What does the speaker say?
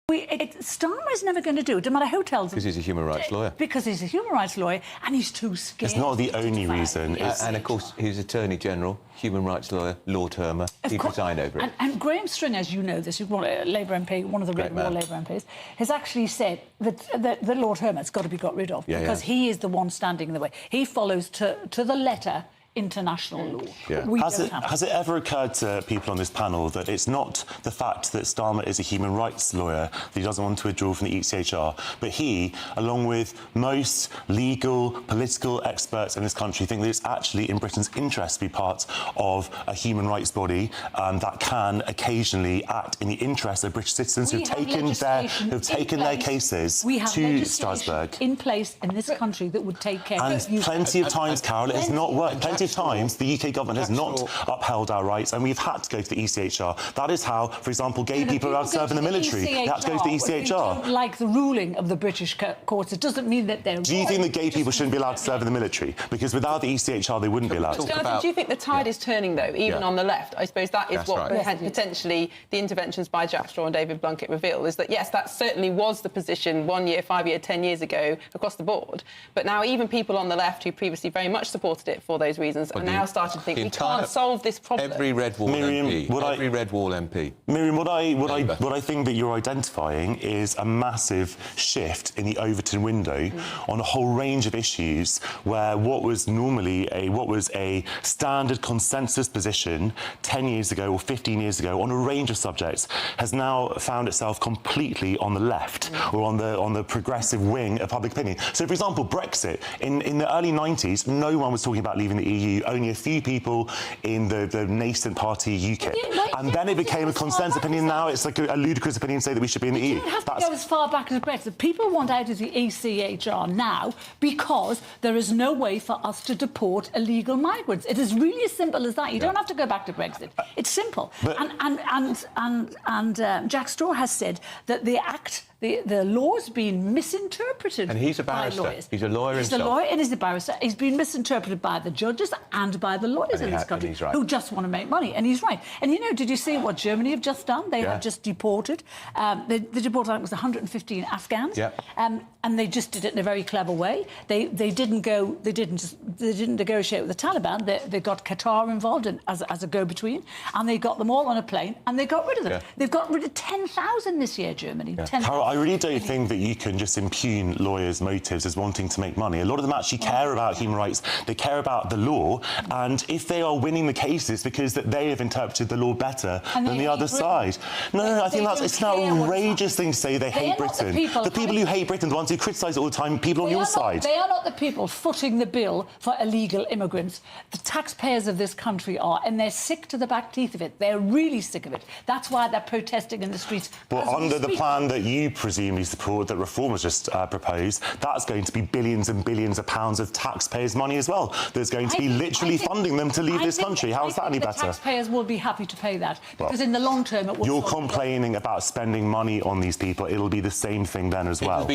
Starmer is never going to do it, no matter who tells him. Because he's a human rights lawyer. Because he's a human rights lawyer, and he's too scared. It's not the only reason. And, of course, he's Attorney General, human rights lawyer, law termer. He preside over it. And Graham String, as you know this, a Labour MP, one of the Labour MPs, has actually said that the Lord Hermit's got to be got rid of because he is the one standing in the way. He follows to the letter international law. Yeah. Has it ever occurred to people on this panel that it's not the fact that Starmer is a human rights lawyer, that he doesn't want to withdraw from the ECHR, but he, along with most legal, political experts in this country, think that it's actually in Britain's interest to be part of a human rights body that can occasionally act in the interest of British citizens who've taken their cases to Strasbourg. In place in this country that would take care of it. And plenty of times, Carole, it has not worked. Plenty of times the UK government has not upheld our rights and we've had to go to the ECHR. That is how, for example, gay people are allowed to serve in the military. They have to go to the ECHR. If you don't like the ruling of the British courts, it doesn't mean that they're... Do you think that gay people shouldn't be allowed to serve in the military? Because without the ECHR, they wouldn't be allowed to. Jonathan, do you think the tide is turning, though, even on the left? I suppose that is what potentially the interventions by Jack Straw and David Blunkett reveal, is that, yes, that certainly was the position 1 year, 5 year, 10 years ago across the board. But now even people on the left who previously very much supported it for those reasons are now starting to think we can't solve this problem. Every Red Wall MP. Miriam, what I think that you're identifying is a massive shift in the Overton window on a whole range of issues where what was normally a standard consensus position 10 years ago or 15 years ago on a range of subjects has now found itself completely on the left or on the progressive wing of public opinion. So, for example, Brexit. In the early 90s, no one was talking about leaving the EU, only a few people in the nascent party UKIP. And then it became a consensus opinion. Now it's like a ludicrous opinion to say that we should be in the EU. You don't have to go as far back as Brexit. People want out of the ECHR now because there is no way for us to deport illegal migrants. It is really as simple as that. You don't have to go back to Brexit. It's simple. But and Jack Straw has said that the law's been misinterpreted. And he's a barrister. He's a lawyer himself. He's a lawyer and he's a barrister. He's been misinterpreted by the judges and by the lawyers in this country who just want to make money. And he's right. And, you know, did you see what Germany have just done? They have just deported. They deported, I think it was 115 Afghans. And they just did it in a very clever way. They didn't negotiate with the Taliban. They got Qatar involved as a go-between, and they got them all on a plane and they got rid of them. They've got rid of 10,000 this year, Germany. 10,000. I really don't think that you can just impugn lawyers' motives as wanting to make money. A lot of them actually care about human rights. They care about the law, and if they are winning the cases because that they have interpreted the law better than the other side. No, I think it's an outrageous thing to say they hate Britain. The people who hate Britain, the ones who criticise it all the time, people on your side. They are not the people footing the bill for illegal immigrants. The taxpayers of this country are, and they're sick to the back teeth of it. They're really sick of it. That's why they're protesting in the streets. But under the plan that you presumably support, that Reform has just proposed, that's going to be billions and billions of pounds of taxpayers' money as well. There's going to be literally funding them to leave this country. How is that any better? Taxpayers will be happy to pay that because in the long term it will. You're complaining about spending money on these people. It'll be the same thing then as well.